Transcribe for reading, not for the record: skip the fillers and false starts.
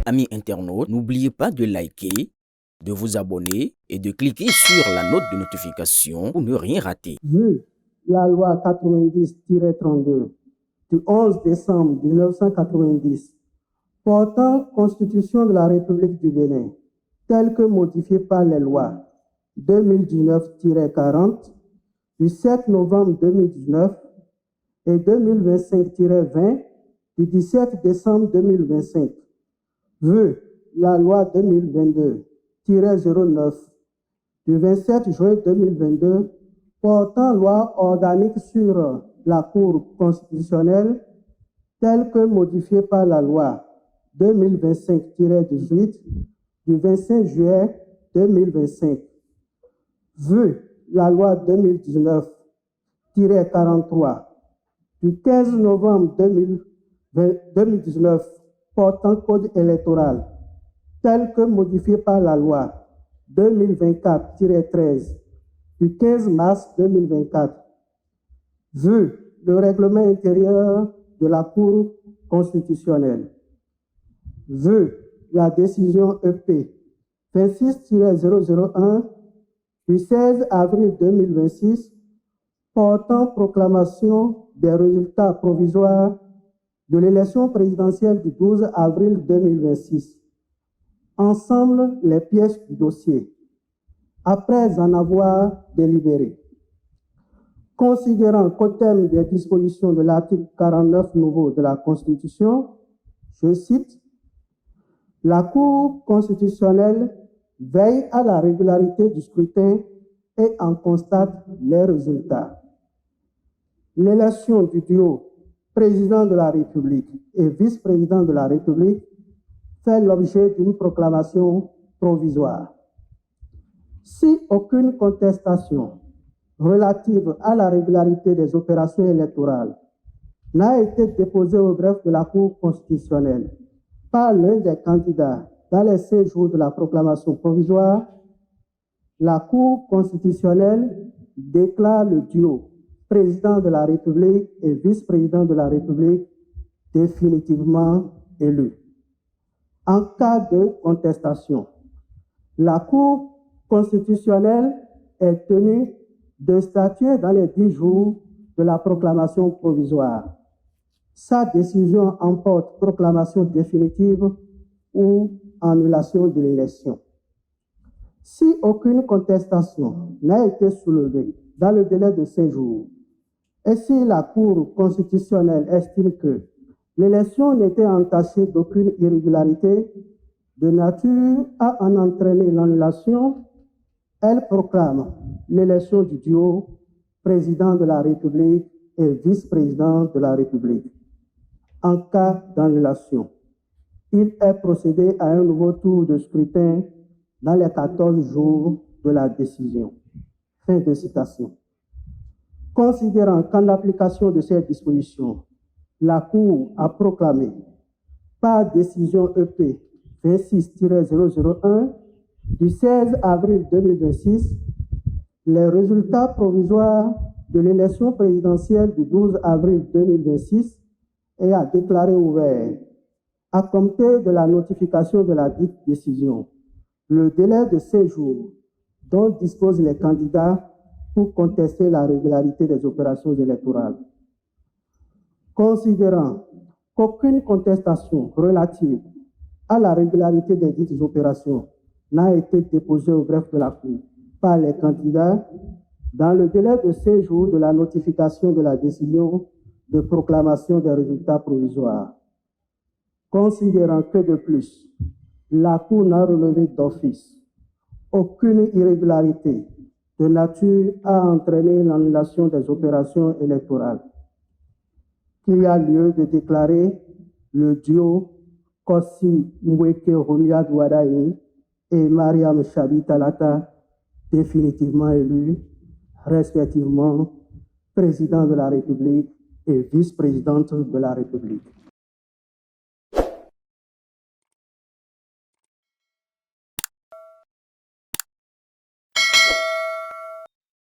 Amis internautes, n'oubliez pas de liker, de vous abonner et de cliquer sur la note de notification pour ne rien rater. Vu la loi 90-32 du 11 décembre 1990 portant Constitution de la République du Bénin, telle que modifiée par les lois 2019-40 du 7 novembre 2019 et 2025-20 du 17 décembre 2025, vu la loi 2022-09 du 27 juin 2022 portant loi organique sur la Cour constitutionnelle telle que modifiée par la loi 2025-18 du 25 juillet 2025, vu la loi 2019-43 du 15 novembre 2019 portant code électoral tel que modifié par la loi 2024-13 du 15 mars 2024, vu le règlement intérieur de la Cour constitutionnelle, vu la décision EP 26-001 du 16 avril 2026 portant proclamation des résultats provisoires de l'élection présidentielle du 12 avril 2026. Ensemble les pièces du dossier, après en avoir délibéré. Considérant qu'au terme des dispositions de l'article 49 nouveau de la Constitution, je cite, la Cour constitutionnelle veille à la régularité du scrutin et en constate les résultats. L'élection du duo président de la République et vice-président de la République fait l'objet d'une proclamation provisoire. Si aucune contestation relative à la régularité des opérations électorales n'a été déposée au greffe de la Cour constitutionnelle par l'un des candidats dans les 5 jours de la proclamation provisoire, la Cour constitutionnelle déclare le duo président de la République et vice-président de la République définitivement élu. En cas de contestation, la Cour constitutionnelle est tenue de statuer dans les 10 jours de la proclamation provisoire. Sa décision emporte proclamation définitive ou annulation de l'élection. Si aucune contestation n'a été soulevée dans le délai de 5 jours, et si la Cour constitutionnelle estime que l'élection n'était entachée d'aucune irrégularité de nature à en entraîner l'annulation, elle proclame l'élection du duo président de la République et vice-président de la République. En cas d'annulation, il est procédé à un nouveau tour de scrutin dans les 14 jours de la décision. Fin de citation. Considérant qu'en application de ces dispositions, la Cour a proclamé par décision EP 26-001 du 16 avril 2026 les résultats provisoires de l'élection présidentielle du 12 avril 2026 et a déclaré ouvert, à compter de la notification de la dite décision, le délai de 5 jours dont disposent les candidats pour contester la régularité des opérations électorales. Considérant qu'aucune contestation relative à la régularité des dites opérations n'a été déposée au greffe de la Cour par les candidats dans le délai de 5 jours de la notification de la décision de proclamation des résultats provisoires. Considérant que de plus, la Cour n'a relevé d'office aucune irrégularité de nature à entraîner l'annulation des opérations électorales, qu'il y a lieu de déclarer le duo Kossi Mweke Romia Douadaï et Mariam Chabi Talata définitivement élus, respectivement président de la République et vice-présidente de la République.